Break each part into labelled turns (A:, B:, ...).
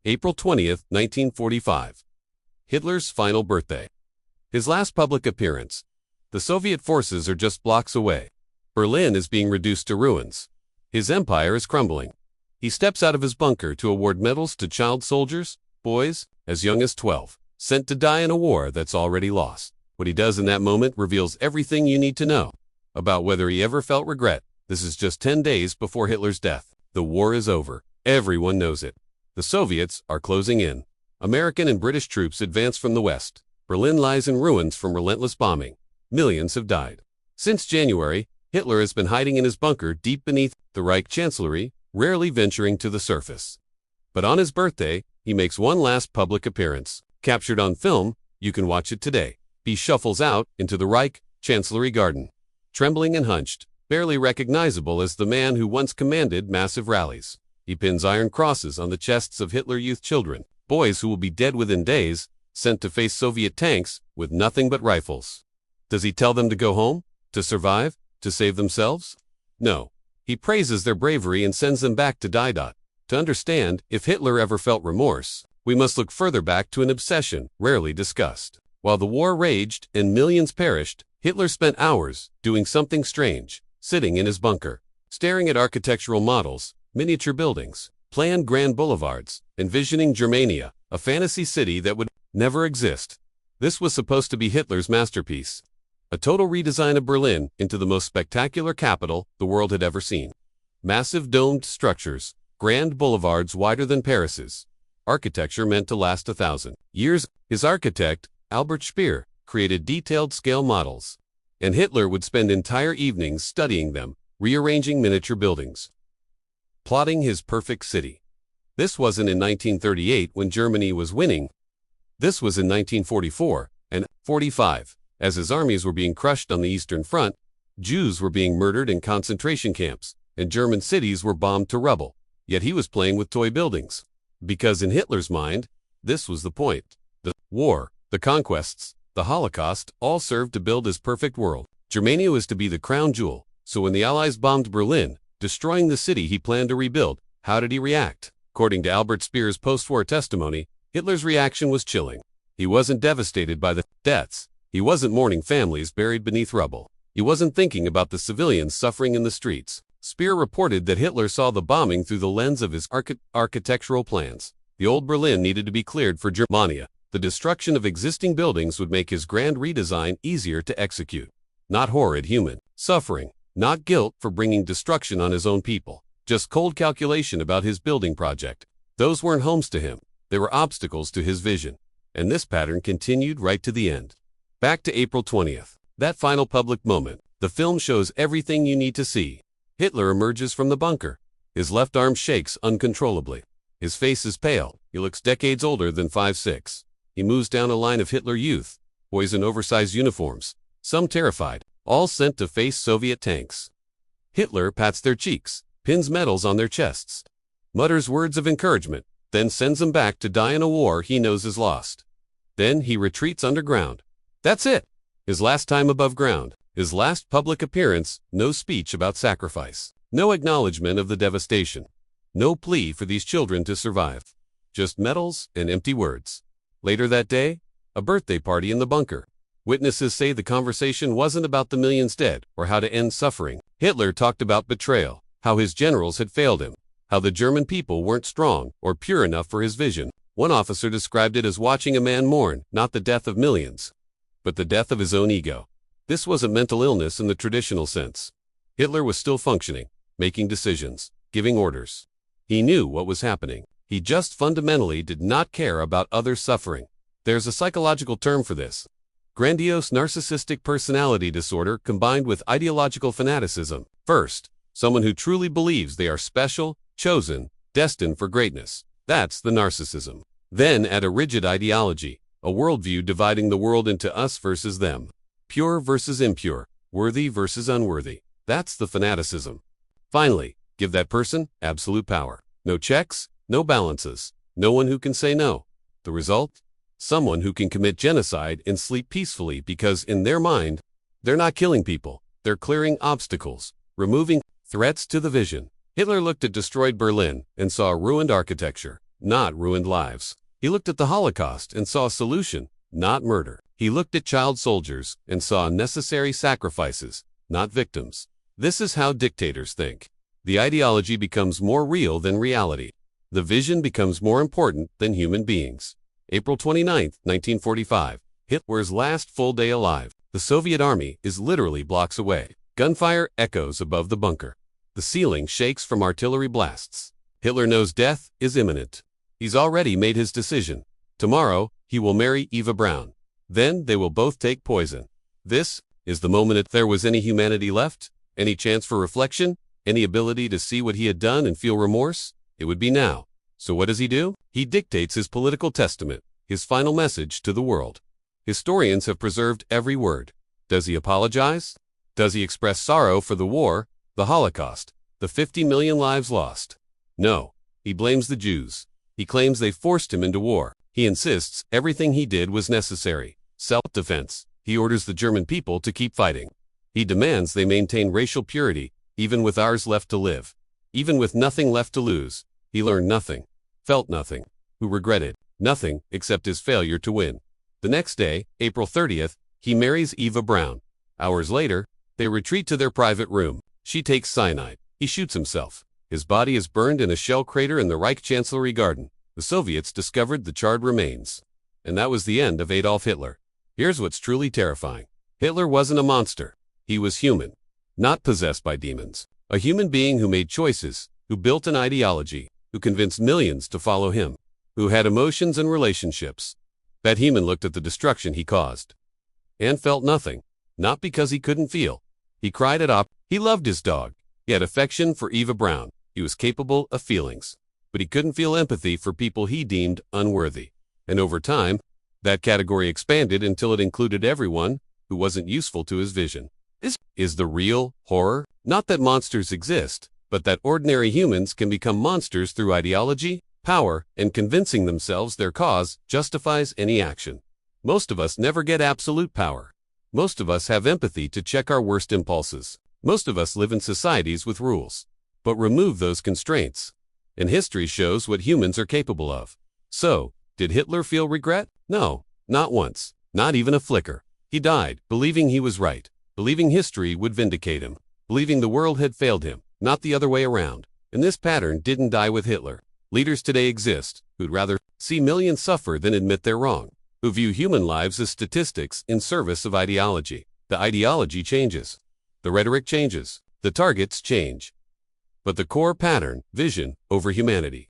A: April 20th, 1945. Hitler's final birthday. His last public appearance. The Soviet forces are just blocks away. Berlin is being reduced to ruins. His empire is crumbling. He steps out of his bunker to award medals to child soldiers, boys, as young as 12, sent to die in a war that's already lost. What he does in that moment reveals everything you need to know about whether he ever felt regret. This is just 10 days before Hitler's death. The war is over. Everyone knows it. The Soviets are closing in. American and British troops advance from the west. Berlin lies in ruins from relentless bombing. Millions have died. Since January, Hitler has been hiding in his bunker deep beneath the Reich Chancellery, rarely venturing to the surface. But on his birthday, he makes one last public appearance. Captured on film, you can watch it today. He shuffles out into the Reich Chancellery garden, trembling and hunched, barely recognizable as the man who once commanded massive rallies. He pins iron crosses on the chests of Hitler Youth children, boys who will be dead within days, sent to face Soviet tanks with nothing but rifles. Does he tell them to go home? To survive? To save themselves? No. He praises their bravery and sends them back to die. To understand if Hitler ever felt remorse, we must look further back to an obsession rarely discussed. While the war raged and millions perished, Hitler spent hours doing something strange, sitting in his bunker, staring at architectural models, miniature buildings, planned grand boulevards, envisioning Germania, a fantasy city that would never exist. This was supposed to be Hitler's masterpiece, a total redesign of Berlin into the most spectacular capital the world had ever seen. Massive domed structures, grand boulevards wider than Paris's, architecture meant to last 1,000 years. His architect, Albert Speer, created detailed scale models, and Hitler would spend entire evenings studying them, rearranging miniature buildings, plotting his perfect city. This wasn't in 1938 when Germany was winning. This was in 1944 and 45. As his armies were being crushed on the Eastern Front, Jews were being murdered in concentration camps, and German cities were bombed to rubble. Yet he was playing with toy buildings. Because in Hitler's mind, this was the point. The war, the conquests, the Holocaust all served to build his perfect world. Germania was to be the crown jewel. So when the Allies bombed Berlin, destroying the city he planned to rebuild, how did he react? According to Albert Speer's post-war testimony, Hitler's reaction was chilling. He wasn't devastated by the deaths. He wasn't mourning families buried beneath rubble. He wasn't thinking about the civilians suffering in the streets. Speer reported that Hitler saw the bombing through the lens of his architectural plans. The old Berlin needed to be cleared for Germania. The destruction of existing buildings would make his grand redesign easier to execute. Not horrid human suffering, not guilt for bringing destruction on his own people. Just cold calculation about his building project. Those weren't homes to him. They were obstacles to his vision. And this pattern continued right to the end. Back to April 20th. That final public moment. The film shows everything you need to see. Hitler emerges from the bunker. His left arm shakes uncontrollably. His face is pale. He looks decades older than 5'6". He moves down a line of Hitler Youth, boys in oversized uniforms, some terrified, all sent to face Soviet tanks. Hitler pats their cheeks, pins medals on their chests, mutters words of encouragement, then sends them back to die in a war he knows is lost. Then he retreats underground. That's it. His last time above ground. His last public appearance. No speech about sacrifice. No acknowledgement of the devastation. No plea for these children to survive. Just medals and empty words. Later that day, a birthday party in the bunker. Witnesses say the conversation wasn't about the millions dead or how to end suffering. Hitler talked about betrayal, how his generals had failed him, how the German people weren't strong or pure enough for his vision. One officer described it as watching a man mourn, not the death of millions, but the death of his own ego. This wasn't mental illness in the traditional sense. Hitler was still functioning, making decisions, giving orders. He knew what was happening. He just fundamentally did not care about others' suffering. There's a psychological term for this. Grandiose narcissistic personality disorder combined with ideological fanaticism. First, someone who truly believes they are special, chosen, destined for greatness. That's the narcissism. Then add a rigid ideology, a worldview dividing the world into us versus them, pure versus impure, worthy versus unworthy. That's the fanaticism. Finally, give that person absolute power. No checks, no balances, no one who can say no. The result? Someone who can commit genocide and sleep peacefully because in their mind, they're not killing people, they're clearing obstacles, removing threats to the vision. Hitler looked at destroyed Berlin and saw ruined architecture. not ruined lives. He looked at the Holocaust and saw a solution, not murder. He looked at child soldiers and saw necessary sacrifices, not victims. This is how dictators think. The ideology becomes more real than reality. The vision becomes more important than human beings. April 29, 1945. Hitler's last full day alive. The Soviet army is literally blocks away. Gunfire echoes above the bunker. The ceiling shakes from artillery blasts. Hitler knows death is imminent. He's already made his decision. Tomorrow, he will marry Eva Braun. Then they will both take poison. This is the moment if there was any humanity left, any chance for reflection, any ability to see what he had done and feel remorse, it would be now. So what does he do? He dictates his political testament, his final message to the world. Historians have preserved every word. Does he apologize? Does he express sorrow for the war, the Holocaust, the 50 million lives lost? No. He blames the Jews. He claims they forced him into war. He insists everything he did was necessary. Self-defense. He orders the German people to keep fighting. He demands they maintain racial purity, even with ours left to live. Even with nothing left to lose. He learned nothing, felt nothing, who regretted nothing except his failure to win. The next day, April 30th, he marries Eva Braun. Hours later, they retreat to their private room. She takes cyanide. He shoots himself. His body is burned in a shell crater in the Reich Chancellery Garden. The Soviets discovered the charred remains. And that was the end of Adolf Hitler. Here's what's truly terrifying. Hitler wasn't a monster. He was human, not possessed by demons. A human being who made choices, who built an ideology, who convinced millions to follow him, who had emotions and relationships. That human looked at the destruction he caused and felt nothing, not because he couldn't feel. He cried it up. He loved his dog. He had affection for Eva Braun. He was capable of feelings, but he couldn't feel empathy for people he deemed unworthy. And over time, that category expanded until it included everyone who wasn't useful to his vision. This is the real horror. Not that monsters exist, but that ordinary humans can become monsters through ideology, power, and convincing themselves their cause justifies any action. Most of us never get absolute power. Most of us have empathy to check our worst impulses. Most of us live in societies with rules. But remove those constraints, and history shows what humans are capable of. So, did Hitler feel regret? No, not once, not even a flicker. He died, believing he was right, believing history would vindicate him, believing the world had failed him, not the other way around. And this pattern didn't die with Hitler. Leaders today exist who'd rather see millions suffer than admit they're wrong, who view human lives as statistics in service of ideology. The ideology changes. The rhetoric changes. The targets change. But the core pattern, vision over humanity,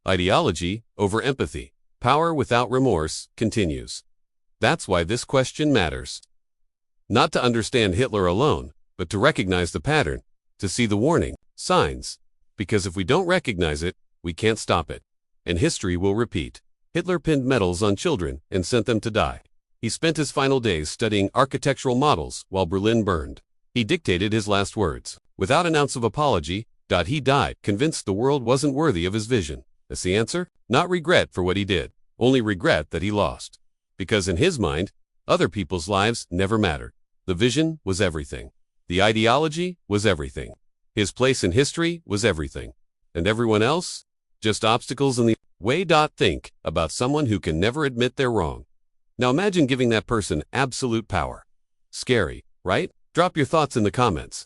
A: ideology over empathy, power without remorse, continues. That's why this question matters. Not to understand Hitler alone, but to recognize the pattern, to see the warning signs. Because if we don't recognize it, we can't stop it. And history will repeat. Hitler pinned medals on children and sent them to die. He spent his final days studying architectural models while Berlin burned. He dictated his last words. Without an ounce of apology, he died, convinced the world wasn't worthy of his vision. That's the answer? Not regret for what he did, only regret that he lost. Because in his mind, other people's lives never mattered. The vision was everything. The ideology was everything. His place in history was everything. And everyone else? Just obstacles in the way. Think about someone who can never admit they're wrong. Now imagine giving that person absolute power. Scary, right? Drop your thoughts in the comments.